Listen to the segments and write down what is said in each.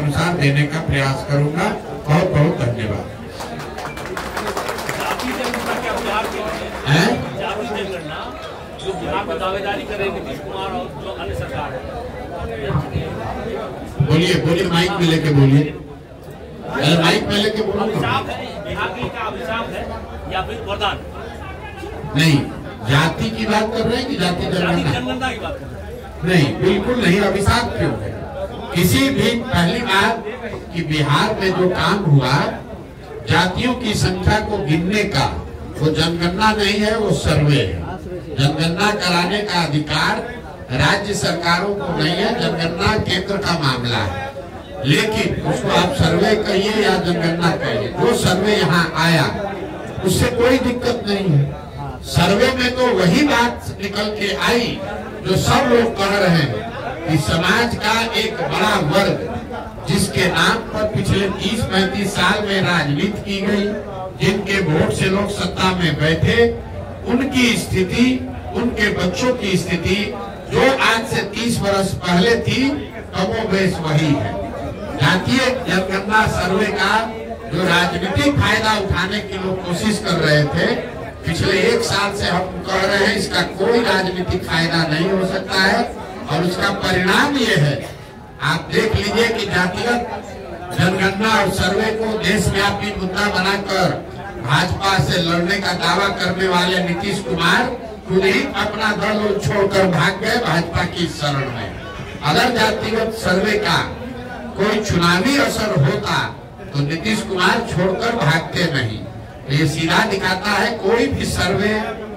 अनुसार देने का प्रयास करूंगा। बहुत बहुत धन्यवाद। जो बिहार में दावेदारी कर रहे नीतीश कुमार और जो अन्य सरकार है, बोलिए बोलिए, माइक में लेके बोलिए, माइक में लेके बोलो। अभिशाप है बिहार के लिए, क्या अभिशाप है या फिर वरदान? नहीं, जाति की बात कर रहे हैं कि जाति जनगणना की बात कर रहे हैं? नहीं, बिल्कुल नहीं। अभिशाप क्यों है? किसी भी, पहली बात कि बिहार में जो काम हुआ जातियों की संख्या को गिनने का, वो जनगणना नहीं है, वो सर्वे है। जनगणना कराने का अधिकार राज्य सरकारों को नहीं है, जनगणना केंद्र का मामला है। लेकिन उसको आप सर्वे कहिए या जनगणना कहिए, जो सर्वे यहाँ आया उससे कोई दिक्कत नहीं है। सर्वे में तो वही बात निकल के आई जो सब लोग कह रहे हैं कि समाज का एक बड़ा वर्ग जिसके नाम पर पिछले 30-35 साल में राजनीति की गई, जिनके वोट से लोग सत्ता में बैठे, उनकी स्थिति, उनके बच्चों की स्थिति जो आज से 30 वर्ष पहले थी, कमोबेश वही है। जातीय जनगणना सर्वे का जो राजनीतिक फायदा उठाने की लोग कोशिश कर रहे थे, पिछले 1 साल से हम कह रहे हैं इसका कोई राजनीतिक फायदा नहीं हो सकता है। और उसका परिणाम ये है, आप देख लीजिए कि जातिगत जनगणना और सर्वे को देशव्यापी मुद्दा बनाकर भाजपा से लड़ने का दावा करने वाले नीतीश कुमार खुद ही अपना दल छोड़कर भाग गए भाजपा की शरण में। अगर जातिगत सर्वे का कोई चुनावी असर होता तो नीतीश कुमार छोड़कर भागते नहीं। ये सीधा दिखाता है, कोई भी सर्वे,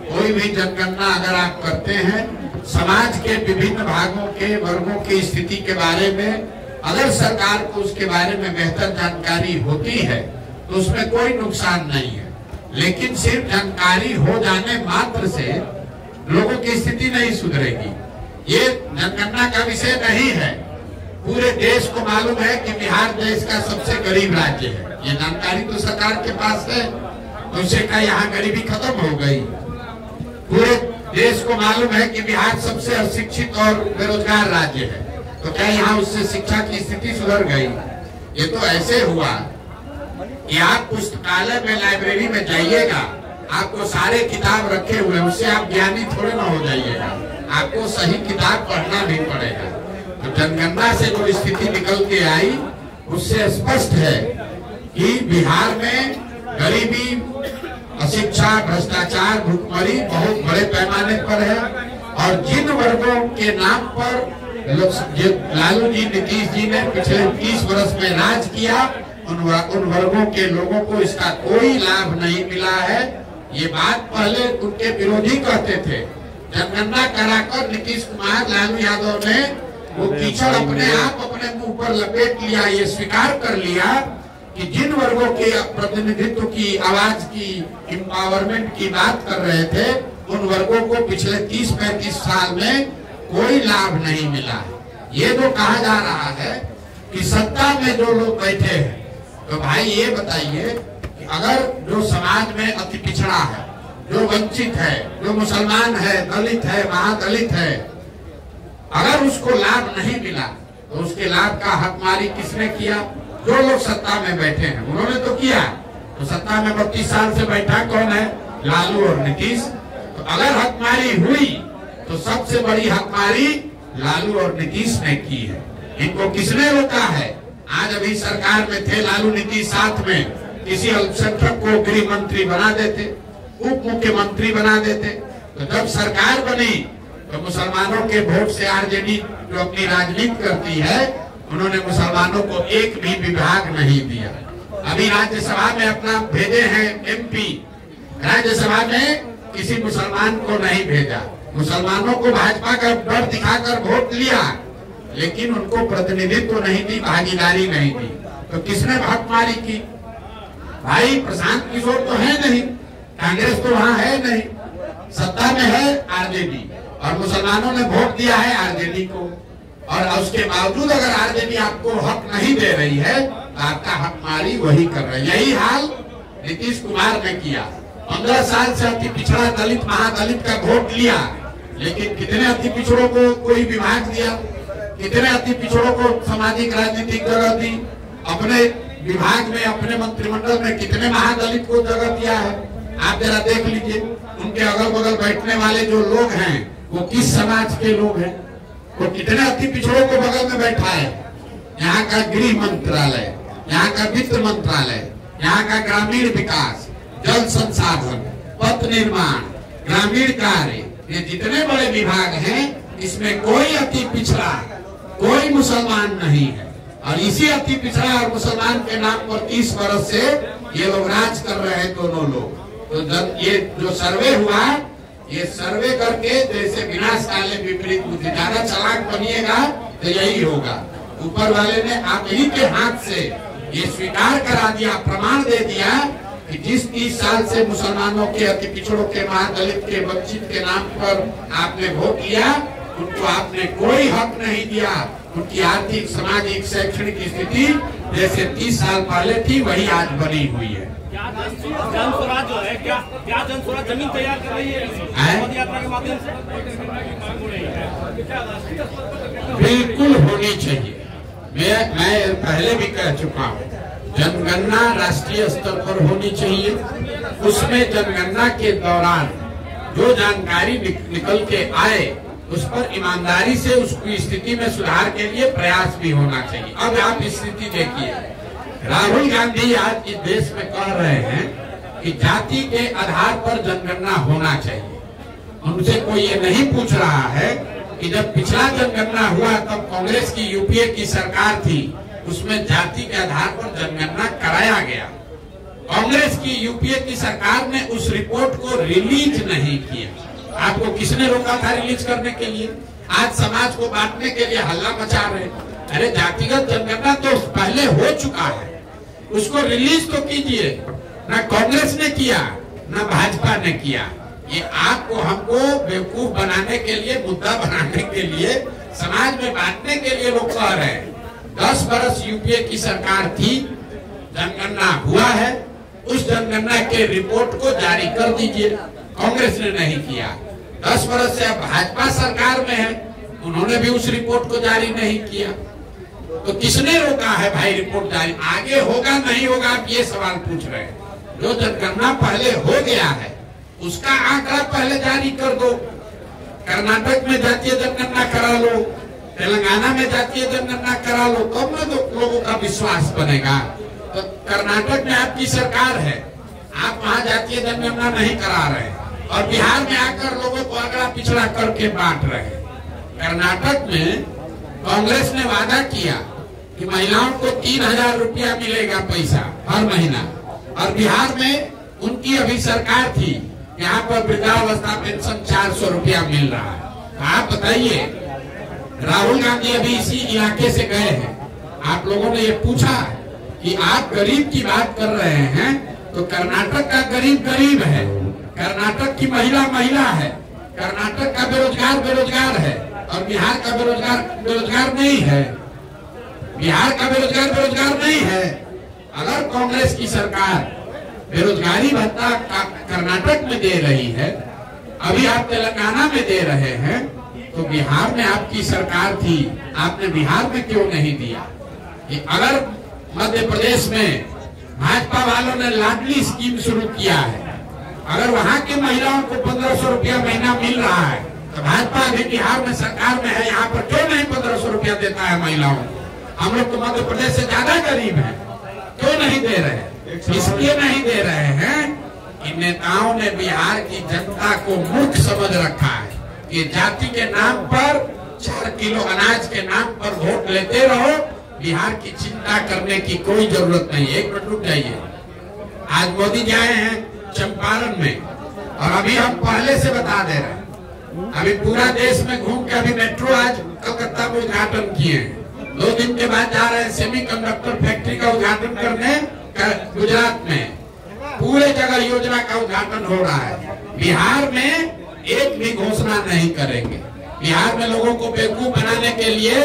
कोई भी जनगणना अगर आप करते हैं, समाज के विभिन्न भागों के वर्गों की स्थिति के बारे में अगर सरकार को उसके बारे में बेहतर जानकारी होती है तो उसमें कोई नुकसान नहीं है। लेकिन सिर्फ जानकारी हो जाने मात्र से लोगों की स्थिति नहीं सुधरेगी। ये जनगणना का विषय नहीं है। पूरे देश को मालूम है कि बिहार देश का सबसे गरीब राज्य है, ये जानकारी तो सरकार के पास है। तो उससे क्या यहाँ गरीबी खत्म हो गई? पूरे देश को मालूम है कि बिहार सबसे अशिक्षित और बेरोजगार राज्य है, तो क्या यहाँ उससे शिक्षा की स्थिति सुधर गई? ये तो ऐसे हुआ कि आप पुस्तकालय में, लाइब्रेरी में जाइएगा, आपको सारे किताब रखे हुए, उससे आप ज्ञानी थोड़े ना हो जाइएगा, आपको सही किताब पढ़ना भी पड़ेगा। तो जनगणना से जो स्थिति निकल के आई उससे स्पष्ट है कि बिहार में गरीबी, अशिक्षा, भ्रष्टाचार, भुखमरी बहुत बड़े पैमाने पर है। और जिन वर्गों के नाम पर लालू जी, नीतीश जी ने पिछले 30 वर्ष में राज किया, उन वर्गों के लोगों को इसका कोई लाभ नहीं मिला है। ये बात पहले उनके विरोधी कहते थे। जनगणना कराकर नीतीश कुमार, लालू यादव ने वो कीचड़ अपने आप अपने मुंह पर लपेट लिया। ये स्वीकार कर लिया कि जिन वर्गों के प्रतिनिधित्व की, आवाज की, एम्पावरमेंट की बात कर रहे थे, उन वर्गों को पिछले 30-35 साल में कोई लाभ नहीं मिला। ये जो कहा जा रहा है कि सत्ता में जो लोग बैठे हैं, तो भाई ये बताइए कि अगर जो समाज में अति पिछड़ा है, जो वंचित है, जो मुसलमान है, दलित है, महादलित है, अगर उसको लाभ नहीं मिला तो उसके लाभ का हकमारी किसने किया? जो लोग सत्ता में बैठे हैं उन्होंने तो किया। तो सत्ता में 32 साल से बैठा कौन है? लालू और नीतीश। तो अगर हकमारी हुई तो सबसे बड़ी हकमारी लालू और नीतीश ने की है। इनको किसने रोका है? आज अभी सरकार में थे लालू नीतीश, साथ में किसी अल्पसंख्यक को गृह मंत्री बना देते, उप मुख्यमंत्री बना देते। तो जब सरकार बनी तो मुसलमानों के वोट से आरजेडी जो अपनी राजनीति करती है, उन्होंने मुसलमानों को एक भी विभाग नहीं दिया। अभी राज्यसभा में अपना भेजे हैं एमपी, राज्यसभा में किसी मुसलमान को नहीं भेजा। मुसलमानों को भाजपा का डर दिखाकर वोट लिया, लेकिन उनको प्रतिनिधित्व नहीं दी, भागीदारी नहीं दी। तो किसने हकमारी की? भाई प्रशांत किशोर तो है नहीं, कांग्रेस तो वहाँ है नहीं, सत्ता में है आरजेडी, और मुसलमानों ने वोट दिया है आरजेडी को। और उसके बावजूद अगर आरजेडी आपको हक नहीं दे रही है तो आपका हकमारी वही कर रही है। यही हाल नीतीश कुमार ने किया। 15 साल से अति पिछड़ा, दलित, महादलित का वोट लिया, लेकिन कितने अति पिछड़ों को कोई विभाग दिया? कितने अति पिछड़ों को सामाजिक राजनीतिक जगह दी, अपने विभाग में अपने मंत्रिमंडल में कितने महादलित को जगह दिया है। आप जरा देख लीजिए, उनके अगल बगल बैठने वाले जो लोग हैं वो किस समाज के लोग हैं, वो कितने अति पिछड़ों को बगल में बैठा है। यहाँ का गृह मंत्रालय, यहाँ का वित्त मंत्रालय, यहाँ का ग्रामीण विकास, जल संसाधन, पथ निर्माण, ग्रामीण कार्य, ये जितने बड़े विभाग हैं इसमें कोई अति पिछड़ा, कोई मुसलमान नहीं है। और इसी अति पिछड़ा और मुसलमान के नाम पर 30 वर्ष से ये लोग राज कर रहे हैं दोनों लोग। तो ये जो सर्वे हुआ, ये सर्वे करके जैसे विनाश काले विपरीत बुद्धि, ज्यादा चालाक बनिएगा तो यही होगा। ऊपर वाले ने आप ही के हाथ से ये स्वीकार करा दिया, प्रमाण दे दिया कि जिस 30 साल से मुसलमानों के, अति पिछड़ों के, महादलित के, वंचित के नाम पर आपने वोट किया, उनको आपने कोई हक नहीं दिया। उनकी आर्थिक, सामाजिक, शैक्षणिक स्थिति जैसे 30 साल पहले थी वही आज बनी हुई है। जन स्वराज जो है, क्या जन स्वराज जमीन तैयार कर रही है पद यात्रा के माध्यम से? बिल्कुल होनी चाहिए। मैं पहले भी कह चुका हूँ, जनगणना राष्ट्रीय स्तर पर होनी चाहिए। उसमें जनगणना के दौरान जो जानकारी निकल के आए उस पर ईमानदारी से उसकी स्थिति में सुधार के लिए प्रयास भी होना चाहिए। अब आप स्थिति देखिए, राहुल गांधी आज इस देश में कह रहे हैं कि जाति के आधार पर जनगणना होना चाहिए। उनसे कोई ये नहीं पूछ रहा है कि जब पिछला जनगणना हुआ तब कांग्रेस की यूपीए की सरकार थी, उसमें जाति के आधार पर जनगणना कराया गया। कांग्रेस की यूपीए की सरकार ने उस रिपोर्ट को रिलीज नहीं किया। आपको किसने रोका था रिलीज करने के लिए? आज समाज को बांटने के लिए हल्ला मचा रहे। अरे जातिगत जनगणना तो पहले हो चुका है, उसको रिलीज तो कीजिए। ना कांग्रेस ने किया, ना भाजपा ने किया। ये आपको हमको बेवकूफ बनाने के लिए, मुद्दा बनाने के लिए, समाज में बांटने के लिए लोग कह रहे हैं। 10 बरस यूपीए की सरकार थी, जनगणना हुआ है, उस जनगणना के रिपोर्ट को जारी कर दीजिए। कांग्रेस ने नहीं किया। 10 बरस से अब भाजपा सरकार में है, उन्होंने भी उस रिपोर्ट को जारी नहीं किया। तो किसने रोका है भाई रिपोर्ट जारी? आगे होगा नहीं होगा आप ये सवाल पूछ रहे हैं। जो जनगणना पहले हो गया है उसका आंकड़ा पहले जारी कर दो। कर्नाटक में जातीय जनगणना करा लो, तेलंगाना में जातीय जनगणना करा लो, तब में तो लोगों का विश्वास बनेगा। तो कर्नाटक में आपकी सरकार है, आप वहाँ जातीय जनगणना नहीं करा रहे और बिहार में आकर लोगों को अगड़ा पिछड़ा करके बांट रहे। कर्नाटक में कांग्रेस ने वादा किया कि महिलाओं को 3000 रुपया मिलेगा पैसा हर महीना, और बिहार में उनकी अभी सरकार थी, यहाँ पर वृद्धावस्था पेंशन 400 रुपया मिल रहा है। आप बताइए, राहुल गांधी अभी इसी इलाके से गए हैं, आप लोगों ने ये पूछा कि आप गरीब की बात कर रहे हैं, तो कर्नाटक का गरीब गरीब है, कर्नाटक की महिला महिला है, कर्नाटक का बेरोजगार बेरोजगार है, और बिहार का बेरोजगार बेरोजगार नहीं है। बिहार का बेरोजगार बेरोजगार नहीं है। अगर कांग्रेस की सरकार बेरोजगारी भत्ता कर्नाटक में दे रही है, अभी आप तेलंगाना में दे रहे हैं, तो बिहार में आपकी सरकार थी, आपने बिहार में क्यों नहीं दिया? अगर मध्य प्रदेश में भाजपा वालों ने लाडली स्कीम शुरू किया है, अगर वहाँ की महिलाओं को 1500 रुपया महीना मिल रहा है, तो भाजपा अभी बिहार में सरकार में है, यहाँ पर क्यों नहीं 1500 रुपया देता है महिलाओं को? हम लोग तो मध्य प्रदेश से ज्यादा गरीब हैं, क्यों नहीं दे रहे? इसलिए नहीं दे रहे हैं कि नेताओं ने बिहार की जनता को मूर्ख समझ रखा है कि जाति के नाम पर 4 किलो अनाज के नाम पर वोट लेते रहो, बिहार की चिंता करने की कोई जरूरत नहीं। एक मिनट रुक जाइए। आज मोदी जी आए हैं चंपारण में, और अभी हम पहले से बता दे रहे हैं, अभी पूरा देश में घूम के अभी मेट्रो आज कलकत्ता में उद्घाटन किए हैं, 2 दिन के बाद जा रहे हैं सेमीकंडक्टर फैक्ट्री का उद्घाटन करने गुजरात में। पूरे जगह योजना का उद्घाटन हो रहा है। बिहार में एक भी घोषणा नहीं करेंगे। बिहार में लोगों को बेवकूफ बनाने के लिए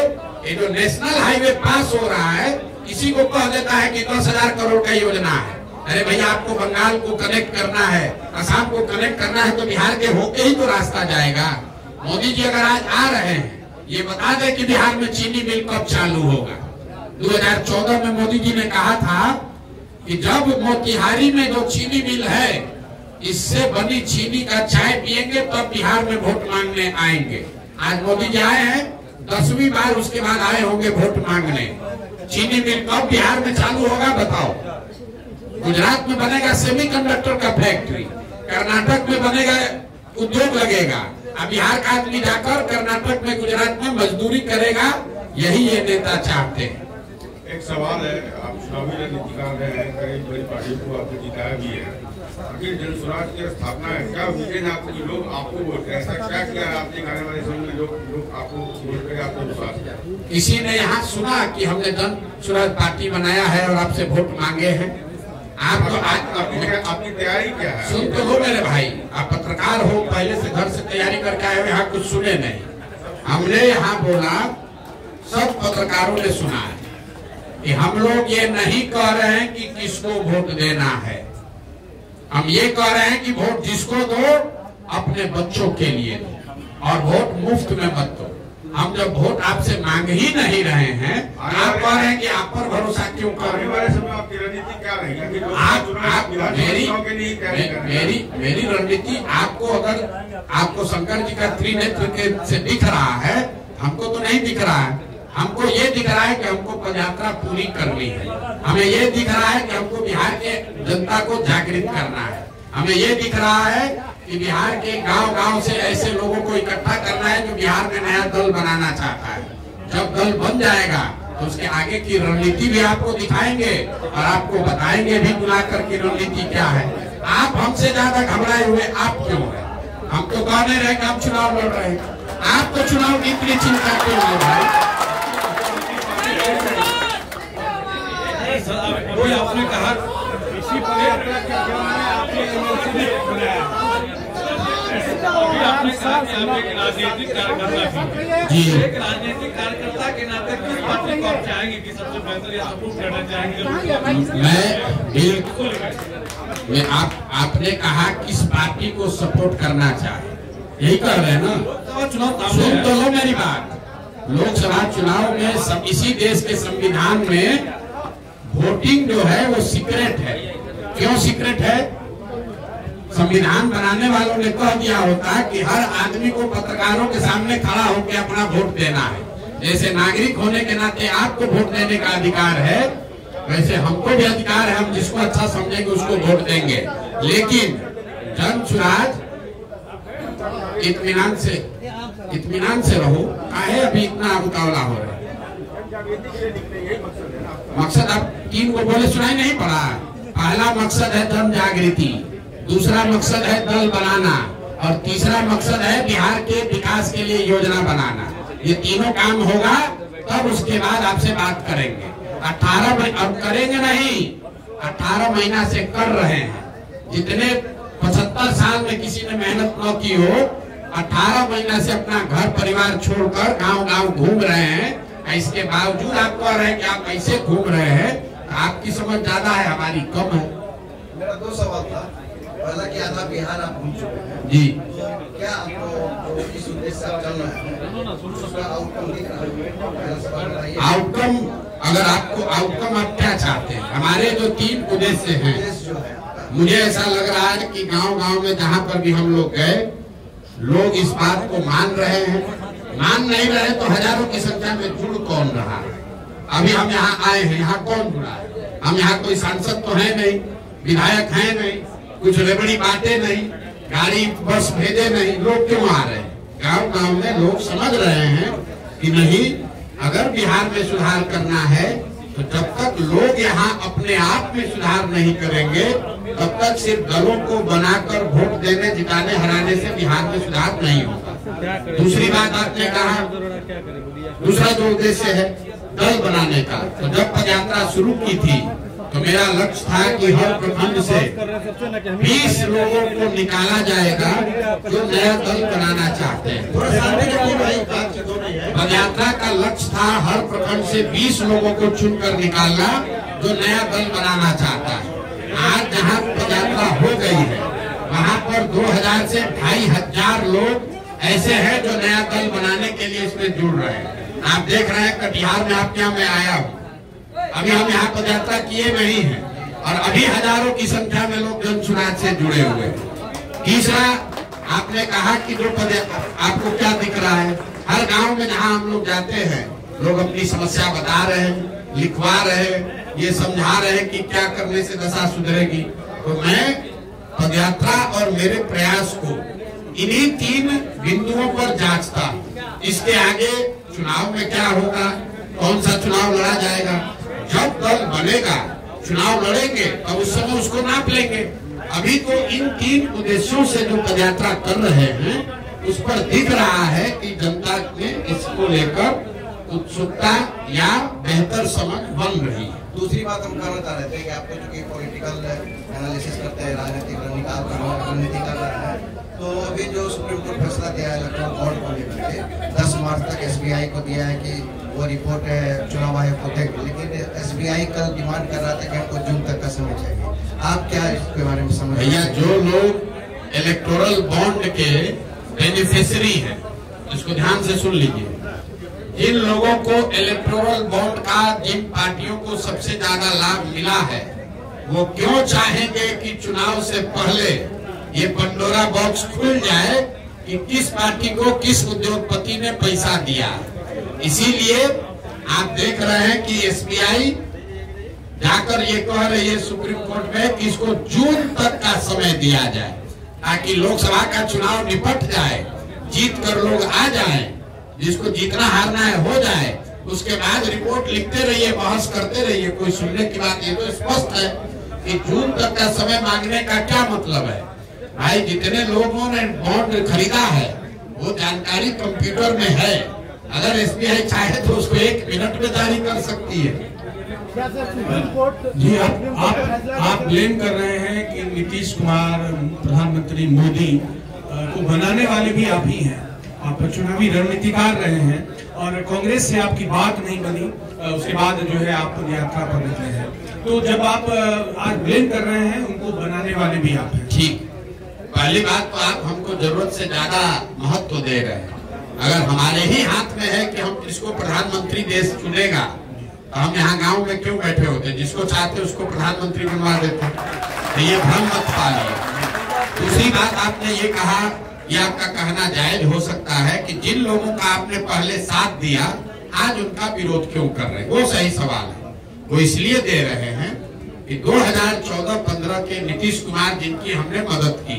ये जो नेशनल हाईवे पास हो रहा है, इसी को कह देता है कि 10,000 करोड़ का योजना है। अरे भैया, आपको बंगाल को कनेक्ट करना है, असम को कनेक्ट करना है, तो बिहार के होके ही तो रास्ता जाएगा। मोदी जी अगर आज आ रहे हैं ये बता दे कि बिहार में चीनी मिल कब चालू होगा। 2014 में मोदी जी ने कहा था कि जब मोतिहारी में जो चीनी मिल है इससे बनी चीनी का चाय पिएंगे तब बिहार में वोट मांगने आएंगे। आज मोदी जी आए हैं 10वीं बार, उसके बाद आए होंगे वोट मांगने। चीनी मिल कब बिहार में चालू होगा बताओ। गुजरात में बनेगा सेमीकंडक्टर का फैक्ट्री, कर्नाटक में बनेगा उद्योग लगेगा। अब बिहार का आदमी जाकर कर्नाटक में गुजरात में मजदूरी करेगा, यही ये नेता चाहते हैं। एक सवाल है, आप चुनावी रणनीतिकार रहे हैं, कई बड़ी पार्टियों को आपने जिताया भी है, आखिर जनस्वराज की स्थापना है, क्या विजन आपकी लोग आपको वोट करें, ऐसा क्या किया आपने आने वाले समय में लोग आपको वोट करें, आपको विश्वास किया? किसी ने यहाँ सुना कि हमने जनस्वराज पार्टी बनाया है और आपसे वोट मांगे हैं? आप तो आपकी तैयारी क्या है? सुन तो लो मेरे भाई, आप पत्रकार हो, पहले से घर से तैयारी करके आए हो, यहाँ कुछ सुने नहीं। हमने यहाँ बोला, सब पत्रकारों ने सुना है कि हम लोग ये नहीं कह रहे हैं कि किसको वोट देना है। हम ये कह रहे हैं कि वोट जिसको दो अपने बच्चों के लिए दो और वोट मुफ्त में मत दो। हम जब वोट आपसे मांग ही नहीं रहे हैं, आप कह रहे हैं कि आप पर भरोसा क्यों कर रहे हैं? आपकी रणनीति क्या रहेगी? मेरी रणनीति आपको, अगर आपको शंकर जी का त्रिनेत्र के से दिख रहा है, हमको तो नहीं दिख रहा है। हमको ये दिख रहा है कि हमको पदयात्रा पूरी करनी है। हमें ये दिख रहा है कि हमको बिहार के जनता को जागृत करना है। हमें ये दिख रहा है कि बिहार के गांव-गांव से ऐसे लोगों को इकट्ठा करना है जो बिहार में नया दल बनाना चाहता है। जब दल बन जाएगा तो उसके आगे की रणनीति भी आपको दिखाएंगे और आपको बताएंगे भी बुलाकर की रणनीति क्या है। आप हमसे ज्यादा घबराए हुए आप क्यों है? हम तो कह नहीं रहे कि हम चुनाव लड़ रहे हैं, आप तो चुनाव की इतनी चिंता क्यों है भाई? आपने कहा इसी पदयात्रा के दौरान आपने आपने कहा कि आप एक राजनीतिक कार्यकर्ता भी, एक राजनीतिक कार्यकर्ता के नाते किस पार्टी को आप चाहेंगे कि सबसे बेहतर या सपोर्ट करना चाहेंगे? मैं आपने कहा किस पार्टी को सपोर्ट करना चाहे, यही कह रहे हैं ना? सुन तो लो मेरी बात। लोकसभा चुनाव में सब इसी देश के संविधान में वोटिंग जो है वो सीक्रेट है। क्यों सीक्रेट है? संविधान बनाने वालों ने कह दिया होता कि हर आदमी को पत्रकारों के सामने खड़ा होकर अपना वोट देना है। जैसे नागरिक होने के नाते आपको वोट देने का अधिकार है, वैसे हमको भी अधिकार है, हम जिसको अच्छा समझेंगे उसको वोट देंगे। लेकिन जनस्वराज इत्मीनान से रहो। काहे अभी इतना उतावला हो रहा है? मकसद आप 3 को बोले सुनाई नहीं पड़ा। पहला मकसद है जन जागृति, दूसरा मकसद है दल बनाना और तीसरा मकसद है बिहार के विकास के लिए योजना बनाना। ये तीनों काम होगा तब उसके बाद आपसे बात करेंगे। 18 अब करेंगे नहीं, 18 महीना से कर रहे हैं। जितने 75 साल में किसी ने मेहनत न की हो, 18 महीना से अपना घर परिवार छोड़कर गांव-गांव घूम रहे हैं। इसके बावजूद आप कह रहे हैं कि आप ऐसे घूम रहे हैं, आपकी समझ ज्यादा है, हमारी कम है। मेरा 2 सवाल था। पहला कि आधा बिहार आप घूम चुके हैं जी, क्या आपको इस उद्देश्य से आप चल रहे हैं, उसका आउटकम दिख रहा है? आउटकम, अगर आपको आउटकम आप क्या चाहते हैं? हमारे जो 3 उद्देश्य हैं, मुझे ऐसा लग रहा है कि गांव-गांव में जहां पर भी हम लोग गए, लोग इस बात को मान रहे हैं। मान नहीं रहे तो हजारों की संख्या में जुड़ कौन रहा है? अभी हम यहाँ आए हैं, यहाँ कौन जुड़ा है? हम यहाँ कोई सांसद तो है नहीं, विधायक है नहीं, कुछ रेबड़ी बातें नहीं, गाड़ी बस भेजे नहीं, लोग क्यों आ रहे हैं? गांव-गांव में लोग समझ रहे हैं कि नहीं, अगर बिहार में सुधार करना है तो जब तक लोग यहाँ अपने आप में सुधार नहीं करेंगे तब तक सिर्फ दलों को बनाकर वोट देने, जिताने, हराने से बिहार में सुधार नहीं होगा। दूसरी बात आपने कहा, दूसरा जो उद्देश्य है दल बनाने का, तो जब पदयात्रा शुरू की थी तो मेरा लक्ष्य था कि हर प्रखंड से 20 लोगों को निकाला जाएगा जो नया दल बनाना चाहते हैं। पदयात्रा का लक्ष्य था हर प्रखंड से 20 लोगों को चुनकर निकालना जो नया दल बनाना चाहता है। आज जहाँ पदयात्रा हो गई है वहाँ पर 2000 से 2500 लोग ऐसे हैं जो नया दल बनाने के लिए इसमें जुड़ रहे हैं। आप देख रहे हैं कटिहार में आपके यहाँ मैं आया हूँ, अभी हम यहाँ पदयात्रा किए नहीं है और अभी हजारों की संख्या में लोग जनसुराज से जुड़े हुए। तीसरा, आपने कहा कि जो आपको क्या दिख रहा है, हर गांव में जहां हम लोग जाते हैं लोग अपनी समस्या बता रहे हैं, लिखवा रहे हैं, ये समझा रहे हैं कि क्या करने से दशा सुधरेगी। तो मैं पदयात्रा और मेरे प्रयास को इन्हीं 3 बिंदुओं पर जांचता। इसके आगे चुनाव में क्या होगा, कौन सा चुनाव लड़ा जाएगा, जब दल बनेगा चुनाव लड़ेंगे तब उस समय उसको नाप लेंगे। अभी तो इन 3 उद्देश्यों से जो पदयात्रा कर रहे हैं उस पर दिख रहा है कि जनता में इसको लेकर उत्सुकता या बेहतर समझ बन रही है। दूसरी बात हम करना चाह रहे थे कि आपको जो कि पॉलिटिकल एनालिसिस करते हैं, राजनीतिक रणनीति कर रहे हैं, तो अभी जो सुप्रीम कोर्ट फैसला दिया है इलेक्ट्रल बॉन्ड को लेकर के 10 मार्च तक SBI को दिया है कि वो रिपोर्ट है चुनाव आयोग को देख, लेकिन SBI कल डिमांड कर रहा था कि हमको जून तक का समय चाहिए। आप क्या इसके बारे में समझ? भैया, जो लोग इलेक्टोरल बॉन्ड के बेनिफिशियरी हैं, इसको ध्यान से सुन लीजिए। जिन लोगों को इलेक्टोरल बॉन्ड का, जिन पार्टियों को सबसे ज्यादा लाभ मिला है, वो क्यों चाहेंगे कि चुनाव से पहले ये पंडोरा बॉक्स खुल जाए कि किस पार्टी को किस उद्योगपति ने पैसा दिया। इसीलिए आप देख रहे हैं कि SBI जाकर ये कह रही है सुप्रीम कोर्ट में कि इसको जून तक का समय दिया जाए ताकि लोकसभा का चुनाव निपट जाए, जीत कर लोग आ जाएं, जिसको जीतना हारना है हो जाए, उसके बाद रिपोर्ट लिखते रहिए, बहस करते रहिए, कोई सुनने की बात। ये तो स्पष्ट है कि जून तक का समय मांगने का क्या मतलब है। भाई, जितने लोगों ने बॉन्ड खरीदा है वो जानकारी कंप्यूटर में है, अगर SBI चाहे तो उसको 1 मिनट में जारी कर सकती है। जी, आप ब्लेम कर रहे हैं कि नीतीश कुमार, प्रधानमंत्री मोदी को बनाने वाले भी आप ही हैं। आप चुनावी रणनीतिकार रहे हैं और कांग्रेस से आपकी बात नहीं बनी, उसके बाद जो है आप यात्रा पर निकले हैं। तो जब आप आज ब्लेम कर रहे हैं, उनको बनाने वाले भी आप हैं। ठीक, पहली बात तो आप हमको जरूरत से ज्यादा महत्व दे रहे हैं। अगर हमारे ही हाथ में है कि हम किसको प्रधानमंत्री देश चुनेगा, तो हम यहाँ गांव में क्यों बैठे होते? जिसको चाहते उसको प्रधानमंत्री बनवा देते। तो ये भ्रम मत पालिए। दूसरी बात, आपने ये कहा, ये आपका कहना जायज हो सकता है कि जिन लोगों का आपने पहले साथ दिया आज उनका विरोध क्यों कर रहे हैं, वो सही सवाल है। वो इसलिए दे रहे हैं कि 2014-15 के नीतीश कुमार जिनकी हमने मदद की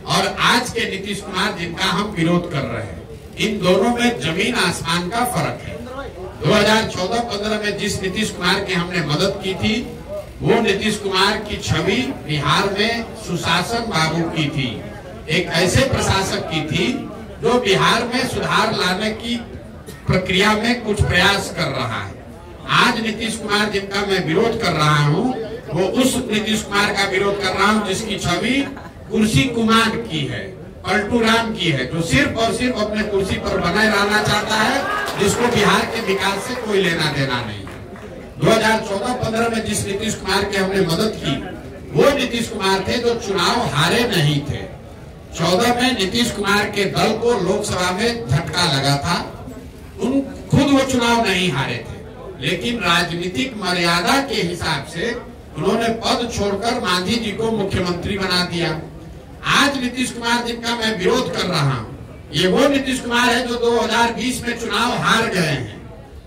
और आज के नीतीश कुमार जिनका हम विरोध कर रहे हैं, इन दोनों में जमीन आसमान का फर्क है। 2014-15 में जिस नीतीश कुमार की हमने मदद की थी, वो नीतीश कुमार की छवि बिहार में सुशासन बाबू की थी, एक ऐसे प्रशासक की थी जो बिहार में सुधार लाने की प्रक्रिया में कुछ प्रयास कर रहा है। आज नीतीश कुमार जिनका मैं विरोध कर रहा हूँ, वो उस नीतीश कुमार का विरोध कर रहा हूँ जिसकी छवि कुर्सी कुमार की है, पलटू राम की है, जो सिर्फ और सिर्फ अपने कुर्सी पर बने रहना चाहता है, जिसको बिहार के विकास से कोई लेना देना नहीं है। 2014-15 में जिस नीतीश कुमार की हमने मदद की, वो नीतीश कुमार थे जो चुनाव हारे नहीं थे। 14 में नीतीश कुमार के दल को लोकसभा में झटका लगा था, खुद वो चुनाव नहीं हारे थे, लेकिन राजनीतिक मर्यादा के हिसाब से उन्होंने पद छोड़कर मांझी जी को मुख्यमंत्री बना दिया। आज नीतीश कुमार जिनका मैं विरोध कर रहा हूँ, ये वो नीतीश कुमार है जो 2020 में चुनाव हार गए हैं,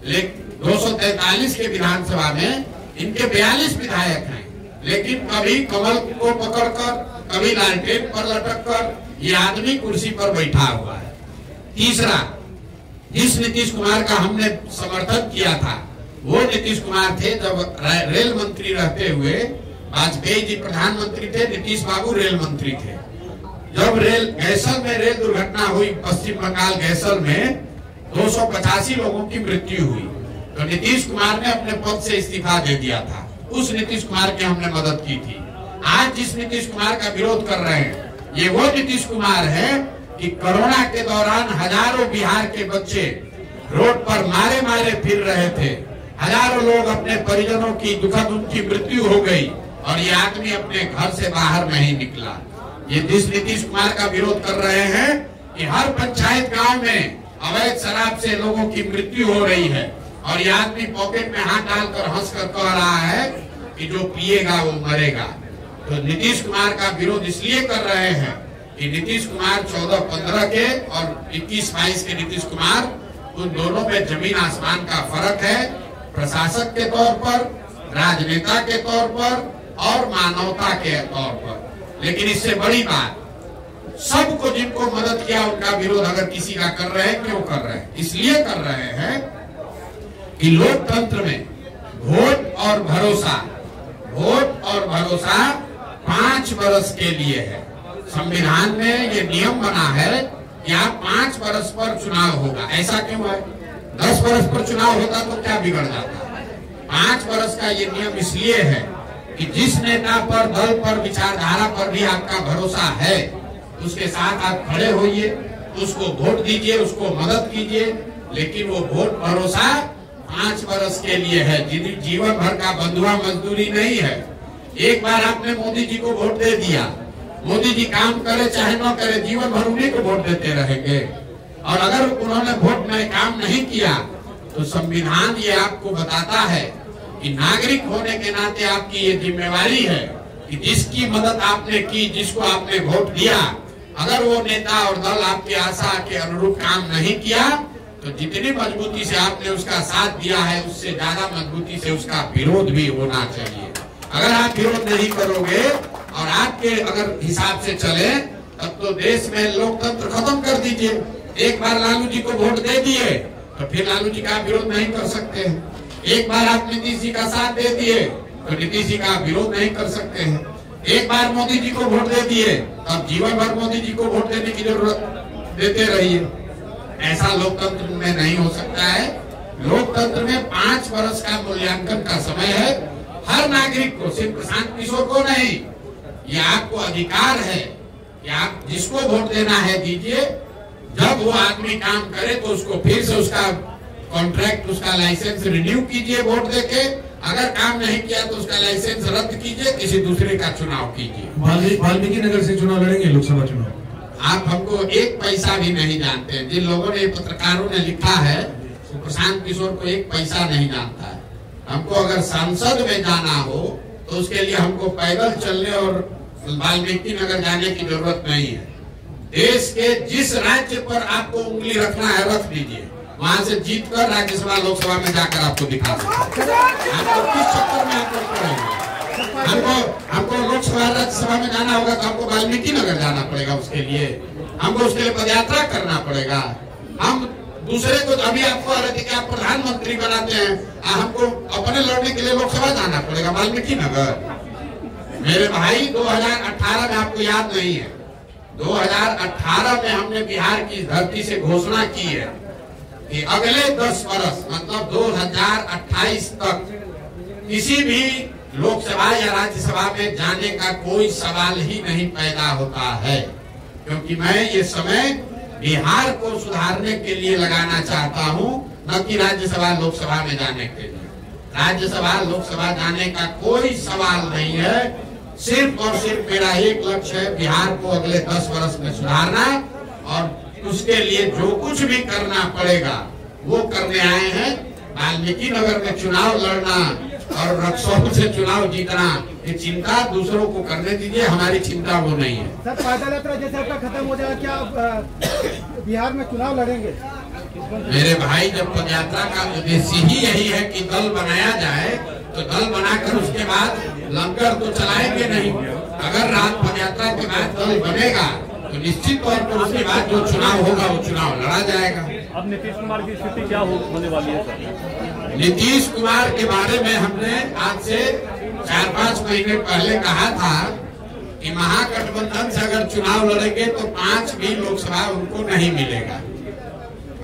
लेकिन 243 के विधानसभा में इनके 42 विधायक हैं, लेकिन कभी कमल को पकड़कर, कभी लालटेन पर लटककर ये आदमी कुर्सी पर बैठा हुआ है। तीसरा, जिस नीतीश कुमार का हमने समर्थन किया था, वो नीतीश कुमार थे जब रेल मंत्री रहते हुए वाजपेयी जी प्रधानमंत्री थे, नीतीश बाबू रेल मंत्री थे। जब गैसल में रेल दुर्घटना हुई, पश्चिम बंगाल गैसल में 285 लोगों की मृत्यु हुई, तो नीतीश कुमार ने अपने पद से इस्तीफा दे दिया था। उस नीतीश कुमार की हमने मदद की थी। आज जिस नीतीश कुमार का विरोध कर रहे हैं, ये वो नीतीश कुमार है कि कोरोना के दौरान हजारों बिहार के बच्चे रोड पर मारे मारे फिर रहे थे, हजारों लोग अपने परिजनों की दुखद उनकी मृत्यु हो गई और ये आदमी अपने घर से बाहर नहीं निकला। ये जिस नीतीश कुमार का विरोध कर रहे हैं, कि हर पंचायत गांव में अवैध शराब से लोगों की मृत्यु हो रही है और ये आदमी पॉकेट में हाथ डालकर हंसकर कह रहा है कि जो पिएगा वो मरेगा। तो नीतीश कुमार का विरोध इसलिए कर रहे हैं कि नीतीश कुमार 14-15 के और 21-22 के नीतीश कुमार, उन दोनों में जमीन आसमान का फर्क है, प्रशासक के तौर पर, राजनेता के तौर पर और मानवता के तौर पर। लेकिन इससे बड़ी बात, सबको जिनको मदद किया उनका विरोध अगर किसी का कर रहे हैं, क्यों कर रहे हैं? इसलिए कर रहे हैं कि लोकतंत्र में वोट और भरोसा 5 वर्ष के लिए है। संविधान में ये नियम बना है कि आप 5 वर्ष पर चुनाव होगा। ऐसा क्यों है? 10 वर्ष पर चुनाव होता तो क्या बिगड़ जाता? 5 वर्ष का ये नियम इसलिए है कि जिस नेता पर, दल पर, विचारधारा पर भी आपका भरोसा है, उसके साथ आप खड़े होइए, उसको वोट दीजिए, उसको मदद कीजिए। लेकिन वो वोट भरोसा 5 वर्ष के लिए है, जीवन भर का बंधुआ मजदूरी नहीं है। एक बार आपने मोदी जी को वोट दे दिया, मोदी जी काम करे चाहे न करे, जीवन भर उन्हीं को वोट देते रहेंगे। और अगर उन्होंने वोट में काम नहीं किया तो संविधान ये आपको बताता है कि नागरिक होने के नाते आपकी ये जिम्मेवारी है कि जिसकी मदद आपने की, जिसको आपने वोट दिया, अगर वो नेता और दल आपकी आशा के अनुरूप काम नहीं किया तो जितनी मजबूती से आपने उसका साथ दिया है, उससे ज्यादा मजबूती से उसका विरोध भी होना चाहिए। अगर आप विरोध नहीं करोगे और आपके अगर हिसाब से चले, तब तो देश में लोकतंत्र खत्म कर दीजिए। एक बार लालू जी को वोट दे दिए तो फिर लालू जी का विरोध नहीं कर सकते हैं। एक बार आप नीतीश जी का साथ दे दिए तो नीतीश जी का विरोध नहीं कर सकते हैं। एक बार मोदी जी को वोट दे दिए, तब जीवन भर मोदी जी को वोट देने की जरूरत देते रहिए। ऐसा लोकतंत्र में नहीं हो सकता है। लोकतंत्र में 5 वर्ष का मूल्यांकन का समय है। हर नागरिक को, सिर्फ प्रशांत किशोर को नहीं, ये आपको अधिकार है कि आप जिसको वोट देना है दीजिए। जब वो आदमी काम करे तो उसको फिर से उसका कॉन्ट्रैक्ट, उसका लाइसेंस रिन्यू कीजिए वोट देके। अगर काम नहीं किया तो उसका लाइसेंस रद्द कीजिए, किसी दूसरे का चुनाव कीजिए। वाल्मीकि नगर से चुनाव लड़ेंगे, लोकसभा चुनाव। आप हमको एक पैसा भी नहीं जानते। जिन लोगों ने, पत्रकारों ने लिखा है, वो प्रशांत किशोर को एक पैसा नहीं जानता है। हमको अगर संसद में जाना हो तो उसके लिए हमको पैदल चलने और वाल्मीकि नगर जाने की जरूरत नहीं है। देश के जिस राज्य पर आपको उंगली रखना है रख दीजिए, वहां से जीतकर राज्यसभा लोकसभा में जाकर आपको दिखा सकते हैं। आपको किस चक्कर में आप पड़ेंगे? हमको लोकसभा राज्यसभा में जाना होगा तो हमको वाल्मीकि नगर जाना पड़ेगा। उसके लिए हमको उसके लिए पदयात्रा करना पड़ेगा। हम दूसरे को, अभी आपको आप प्रधानमंत्री बनाते हैं, हमको अपने लड़ने के लिए लोकसभा जाना पड़ेगा वाल्मीकि नगर। मेरे भाई 2018 में, आपको याद नहीं है, 2018 में हमने बिहार की धरती से घोषणा की है कि अगले 10 वर्ष मतलब 2028 तक किसी भी लोकसभा या राज्यसभा में जाने का कोई सवाल ही नहीं पैदा होता है। क्योंकि मैं ये समय बिहार को सुधारने के लिए लगाना चाहता हूँ, न कि राज्यसभा लोकसभा में जाने के लिए। राज्यसभा लोकसभा जाने का कोई सवाल नहीं है। सिर्फ और सिर्फ मेरा एक लक्ष्य है, बिहार को अगले 10 वर्ष में सुधारना, और उसके लिए जो कुछ भी करना पड़ेगा वो करने आए हैं। वाल्मीकि नगर में चुनाव लड़ना और रक्सौल से चुनाव जीतना, ये चिंता दूसरों को करने दीजिए, हमारी चिंता वो नहीं है। सर, पैदल यात्रा जैसे आपका खत्म हो जाएगा, क्या बिहार में चुनाव लड़ेंगे? मेरे भाई, जब पदयात्रा का उद्देश्य ही यही है कि दल बनाया जाए, तो दल बनाकर उसके बाद लंगर तो चलाएंगे नहीं। अगर रात पदयात्रा के बाद दल बनेगा तो निश्चित तौर पर उसके बाद जो चुनाव होगा वो चुनाव लड़ा जाएगा। अब नीतीश कुमार की स्थिति क्या होने वाली है सर? नीतीश कुमार के बारे में हमने आज से 4-5 महीने पहले कहा था कि महागठबंधन से अगर चुनाव लड़ेंगे तो 5 भी लोकसभा उनको नहीं मिलेगा।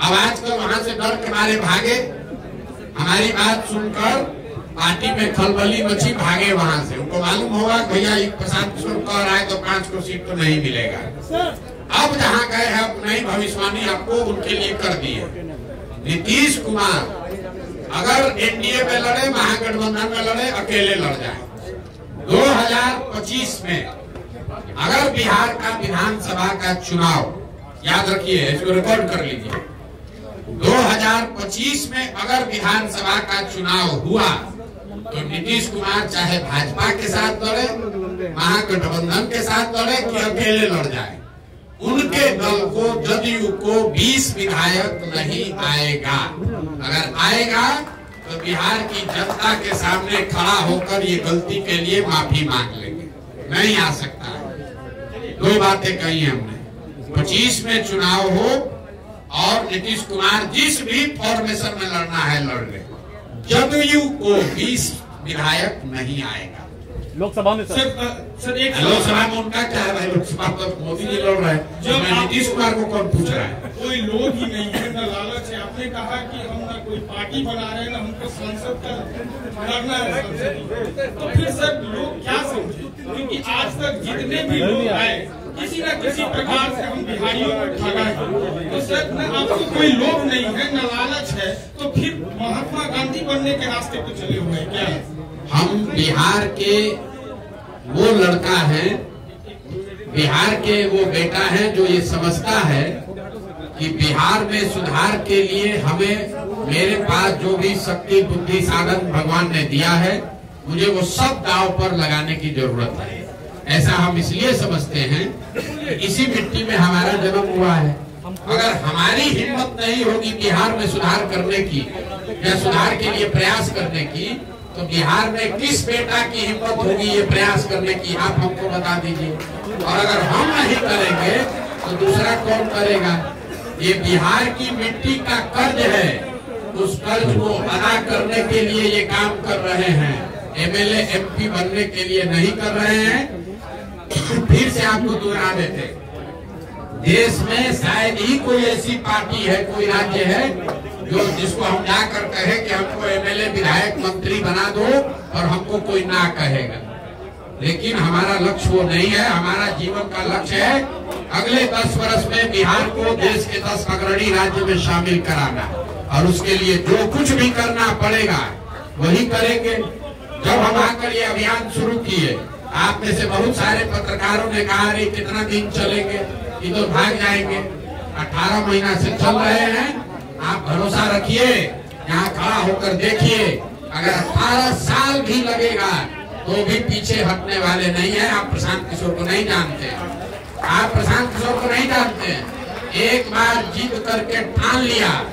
अब आजकल वहां से डर के मारे भागे, हमारी बात सुनकर पार्टी में खलबली मची, भागे वहां से। उनको मालूम होगा भैया प्रशांत किशोर कह रहा है तो 5 को सीट तो नहीं मिलेगा। अब जहां गए हैं नई भविष्यवाणी आपको उनके लिए कर दी है। नीतीश कुमार अगर एनडीए में लड़े, महागठबंधन में लड़े, अकेले लड़ जाए। 2025 में अगर बिहार का विधानसभा का चुनाव याद रखिए, इसको रिकॉर्ड कर लीजिए। 2025 में अगर विधानसभा का चुनाव हुआ तो नीतीश कुमार चाहे भाजपा के साथ लड़े, महागठबंधन के साथ लड़े कि अकेले लड़ जाए, उनके दल को, जदयू को 20 विधायक नहीं आएगा। अगर आएगा तो बिहार की जनता के सामने खड़ा होकर ये गलती के लिए माफी मांग लेंगे। नहीं आ सकता। 2 बातें कही हमने, 25 में चुनाव हो और नीतीश कुमार जिस भी फॉर्मेशन में लड़ना है लड़ ले, जदयू को 20 विधायक नहीं आएगा। लोकसभा में सर एक लोकसभा में उनका क्या है भाई, लोकसभा तो मोदी जी लड़ रहे हैं, जब नीतीश कुमार को कौन पूछ रहा है? कोई लोग ही नहीं है, न लालच है। आपने कहा कि हम ना कोई पार्टी बना रहे हैं, ना हमको सांसद का लड़ना है सांसद। तो फिर सर लोग क्या समझे? क्योंकि आज तक जितने भी लोग आए किसी न किसी प्रकार से हम बिहारियों को ठगा है। तो सर न आपको कोई लोभ नहीं है, न लालच है, तो फिर महात्मा गांधी बनने के रास्ते पे चले हुए हैं क्या? हम बिहार के वो लड़का है, बिहार के वो बेटा है जो ये समझता है कि बिहार में सुधार के लिए हमें, मेरे पास जो भी शक्ति बुद्धि साधन भगवान ने दिया है, मुझे वो सब दांव पर लगाने की जरूरत है। ऐसा हम इसलिए समझते हैं कि इसी मिट्टी में हमारा जन्म हुआ है। अगर हमारी हिम्मत नहीं होगी बिहार में सुधार करने की या सुधार के लिए प्रयास करने की, तो बिहार में किस बेटा की हिम्मत होगी ये प्रयास करने की, आप हमको बता दीजिए। और अगर हम नहीं करेंगे तो दूसरा कौन करेगा? ये बिहार की मिट्टी का कर्ज है, उस कर्ज को अदा करने के लिए ये काम कर रहे हैं। एमएलए एमपी बनने के लिए नहीं कर रहे हैं। फिर से आपको दोहरा देते, देश में शायद ही कोई ऐसी पार्टी है, कोई राज्य है जो जिसको हम जाकर कहे कि हमको एमएलए विधायक मंत्री बना दो और हमको कोई ना कहेगा। लेकिन हमारा लक्ष्य वो नहीं है। हमारा जीवन का लक्ष्य है अगले 10 वर्ष में बिहार को देश के 10 अग्रणी राज्य में शामिल कराना, और उसके लिए जो कुछ भी करना पड़ेगा वही करेंगे। जब हम आकर ये अभियान शुरू किए, आप में से बहुत सारे पत्रकारों ने कहा अरे कितना दिन चलेंगे, ये तो भाग जाएंगे। 18 महीना से चल रहे हैं। आप भरोसा रखिए, यहाँ खड़ा होकर देखिए, अगर 18 साल भी लगेगा तो भी पीछे हटने वाले नहीं है। आप प्रशांत किशोर को नहीं जानते, आप प्रशांत किशोर को नहीं जानते। एक बार जीत करके ठान लिया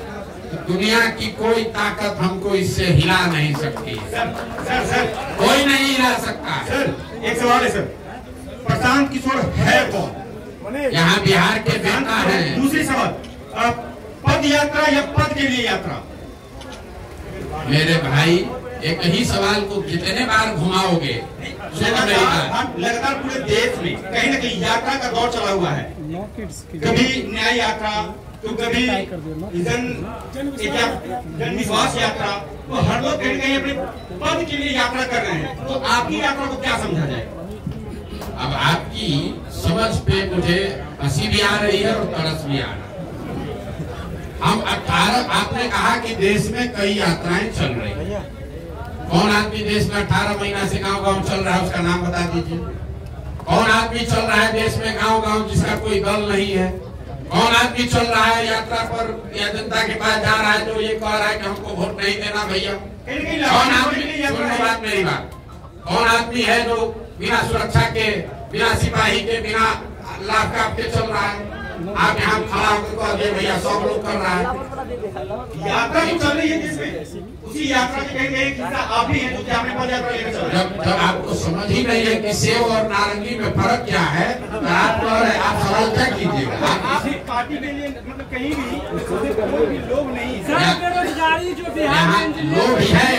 तो दुनिया की कोई ताकत हमको इससे हिला नहीं सकती। सर कोई नहीं हिला सकता। सर एक सवाल है सर, प्रशांत किशोर है कौन? यहाँ बिहार के बेटा है। दूसरी सवाल, पद यात्रा या पद के लिए यात्रा? मेरे भाई एक ही सवाल को जितने बार घुमाओगे, लगातार पूरे देश में कहीं न कहीं यात्रा का दौर चला हुआ है। कभी न्याय यात्रा, तो कभी जन विश्वास यात्रा, तो हर लोग कहीं न कहीं अपने पद के लिए यात्रा कर रहे हैं। तो आपकी यात्रा को क्या समझा जाए? अब आपकी समझ पे मुझे हंसी भी आ रही है और तरस भी आ रहा है। हम 18, आपने कहा कि देश में कई यात्राएं चल रही है। कौन आदमी देश में 18 महीना से गांव गांव चल रहा है, उसका नाम बता दीजिए। कौन आदमी चल रहा है देश में गांव गांव जिसका कोई दल नहीं है? कौन आदमी चल रहा है यात्रा पर या जनता के पास जा रहा है जो ये कह रहा है कि हमको वोट नहीं देना भैया? कौन आदमी, सुनने बात मेरी बात, कौन आदमी है जो बिना सुरक्षा के, बिना सिपाही के, बिना लाभ का आपके चल रहा है? आप यहाँ खड़ा होकर भैया 100 लोग कर रहा है। यात्रा तो चल रही है देश में, उसी यात्रा के कहीं एक हिस्सा आप भी हैं जो आपने पद यात्रा लेकर चल रहे हैं। जब आपको समझ ही नहीं है कि सेब और नारंगी में फर्क क्या है, तो आप सवाल क्या कीजिएगा? पार्टी के लिए मतलब कहीं भी लोग नहीं है। बेरोजगारी जो बिहार यहाँ में लोग है,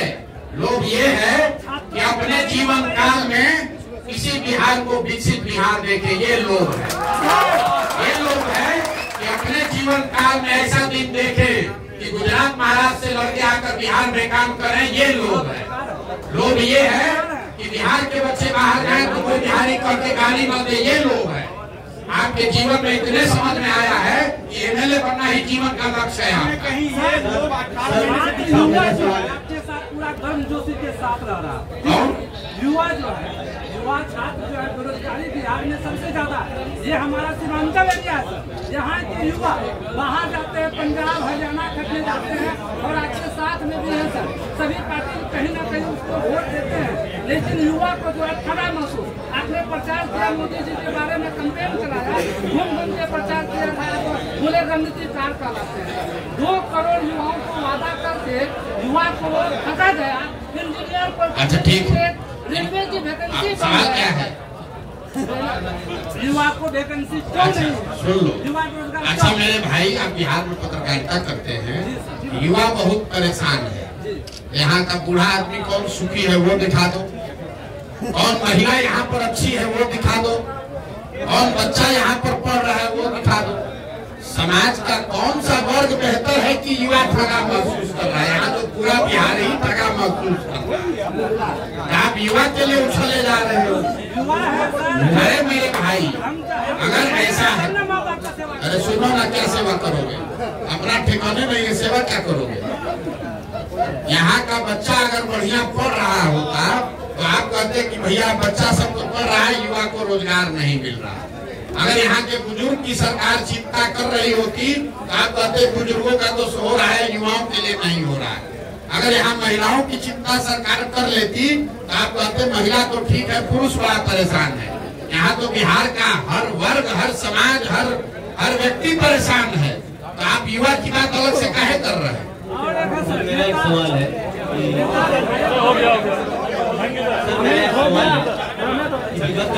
लोग ये है कि अपने जीवन काल में किसी बिहार को विकसित बिहार देखे, ये लोग है। ये लोग है कि अपने जीवन काल में ऐसा दिन देखे कि गुजरात महाराष्ट्र से लड़के आकर बिहार में काम करें, ये लोग है। लोग ये है कि बिहार के बच्चे बाहर जाए तो कोई बिहारी करके गाली न दे, ये लोग है। आपके जीवन में इतने समझ में आया है कि एमएलए बनना ही जीवन का लक्ष्य है। कहीं ये लोग आपके साथ पूरा गर्मजोशी के साथ रह रहा है। युवा जो है, युवा छात्र जो है, बेरोजगारी बिहार में सबसे ज्यादा है। ये हमारा सीमांचल एरिया है सर। यहाँ के युवा बाहर जाते हैं, पंजाब हरियाणा खटने जाते हैं और आपके साथ में भी है सर। सभी पार्टी कहीं ना कहीं उसको वोट देते हैं, लेकिन युवा को जो है खड़ा महसूस। आपने प्रचार किया, मोदी जी के बारे में कंपेन कराया, घूम घूम के प्रचार किया था, तो बोले रणनीतिकार कहलाते हैं। 2 करोड़ युवाओं को वादा करके युवा को ठगा गया। इंजीनियर पर अच्छा ठीक है, रेलवे की वैकेंसी सवाल क्या है? युवा को वैकेंसी क्यों नहीं? सुन लो। युवा बेरोजगार। अच्छा मेरे भाई, आप बिहार में पत्रकारिता करते हैं, युवा बहुत परेशान है। यहाँ का बूढ़ा आदमी कौन सुखी है वो दिखा दो, कौन महिला यहाँ पर अच्छी है वो दिखा दो, कौन बच्चा यहाँ पर पढ़ रहा है वो दिखा दो। समाज का कौन सा वर्ग बेहतर है कि युवा ठगा महसूस कर रहा है? यहाँ तो पूरा बिहार ही ठगा महसूस कर रहा है। आप युवा के लिए उछले जा रहे हो। अरे मेरे भाई, अगर ऐसा है, अरे सुनो ना, क्या सेवा करोगे? अपना ठिकाने नहीं है, सेवा क्या करोगे? यहाँ का बच्चा अगर बढ़िया पढ़ रहा होता तो आप कहते कि भैया बच्चा सब तो पढ़ रहा है, युवा को रोजगार नहीं मिल रहा। अगर यहाँ के बुजुर्ग की सरकार चिंता कर रही होती तो आप कहते बुजुर्गों का दोष हो रहा है, युवाओं के लिए नहीं हो रहा है। अगर यहाँ महिलाओं की चिंता सरकार कर लेती तो आप कहते महिला तो ठीक है, पुरुष बड़ा परेशान है। यहाँ तो बिहार का हर वर्ग, हर समाज, हर व्यक्ति परेशान है, तो आप युवा की बात अलग से काहे कर रहे हैं? मेरा एक सवाल है, विगत